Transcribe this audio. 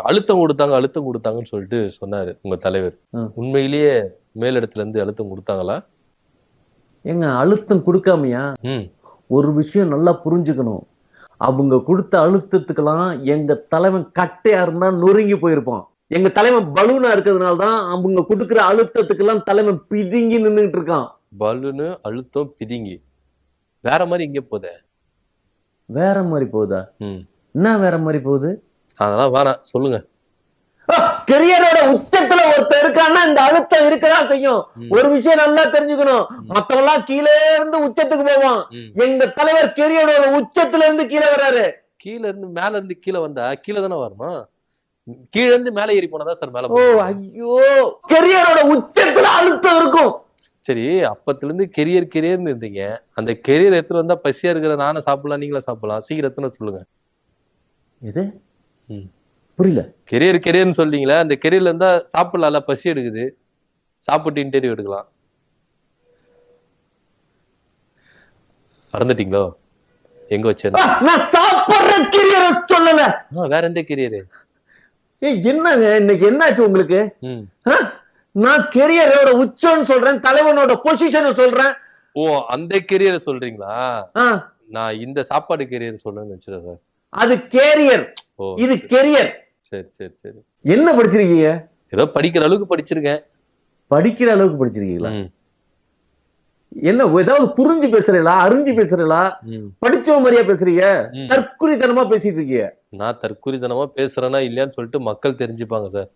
அழுத்தம் கொடுத்தாங்கன்னு சொல்லிட்டு சொன்னாரு உங்க தலைவர். உண்மையிலேயே மேலிடத்துல இருந்து அழுத்தம் கொடுத்தாங்களா? ஏங்க அழுத்தம் கொடுக்காமையா? ஒரு விஷயம் நல்லா புரிஞ்சுக்கணும். அவங்க கொடுத்த அழுத்தத்துக்கெல்லாம் எங்க தலைவன் கட்டையா இருந்தா நொறுங்கி போயிருப்பான். எங்க தலைவன் பலூனா இருக்கிறதுனால தான் அவங்க கொடுக்குற அழுத்தத்துக்கெல்லாம் தலைவன் பிதுங்கி நின்றுட்டு இருக்கான். பலூனு அழுத்தம் பிதுங்கி வேற மாதிரி இங்க போதே. வேற மாதிரி போகுதா? என்ன வேற மாதிரி போகுது? அதெல்லாம் வேணாம், சொல்லுங்க. கெரியரோட உச்சத்துல ஒருத்தர் இருக்கான்னா இந்த அழுத்தம் இருக்கதான் செய்யும். ஒரு விஷயம் நல்லா தெரிஞ்சுக்கணும். மத்தவெல்லாம் கீழே இருந்து உச்சத்துக்கு போவான். எங்க தலைவர் கெரியரோட உச்சத்துல இருந்து கீழே வர்றாரு. கீழ இருந்து மேல இருந்து கீழே வந்தா கீழே தானே வரணும். கீழே இருந்து மேல ஏறி போனதா சார் மேல. ஓ ஐயோ, கெரியரோட உச்சத்துல அழுத்தம் இருக்கும். சரி, அப்பத்துல இருந்து கெரியர்னு இருந்தீங்க. அந்த கெரியர் எத்தனை வந்தா பசியா இருக்கிற நானும் சாப்பிடலாம், நீங்களும் சாப்பிடலாம். சீக்கிரம் எத்தனை சொல்லுங்க. இது புரியல. கெரியர்னு சொல்றீங்களா? அந்த கெரியர்ல இருந்தா சாப்பிடலாம்ல, பசி எடுக்குது, சாப்பிட்டு இன்டர்வியூ எடுக்கலாம். மறந்துட்டீங்களோ எங்க வச்சேன்? நான் சாப்பிடுற கெரியர் சொல்லல. வேற எந்த கெரியர்? என்னங்க இன்னைக்கு என்னாச்சு உங்களுக்கு? நான் கெரியரோட உச்சம்னு சொல்றேன், தலைவனோட பொசிஷன் சொல்றேன். ஓ, அந்த கெரியரை சொல்றீங்களா? நான் இந்த சாப்பாடு கெரியர் சொல்றேன்னு நினைச்சேன் சார். அது கேரியர், இது கெரியர். சரி சரி சரி. என்ன படிச்சிருக்கீங்க? ஏதோ படிக்கிற அளவுக்கு படிச்சிருக்கேன். படிக்கிற அளவுக்கு படிச்சிருக்கீங்களா? என்ன ஏதாவது புரிஞ்சு பேசுறீங்களா, அறிஞ்சு பேசுறீங்களா, படிச்சவ மாதிரியா பேசுறீங்க? தற்குறித்தனமா பேசிட்டு இருக்கீங்க. நான் தற்குறித்தனமா பேசுறேன்னா இல்லையான்னு சொல்லிட்டு மக்கள் தெரிஞ்சுப்பாங்க சார்.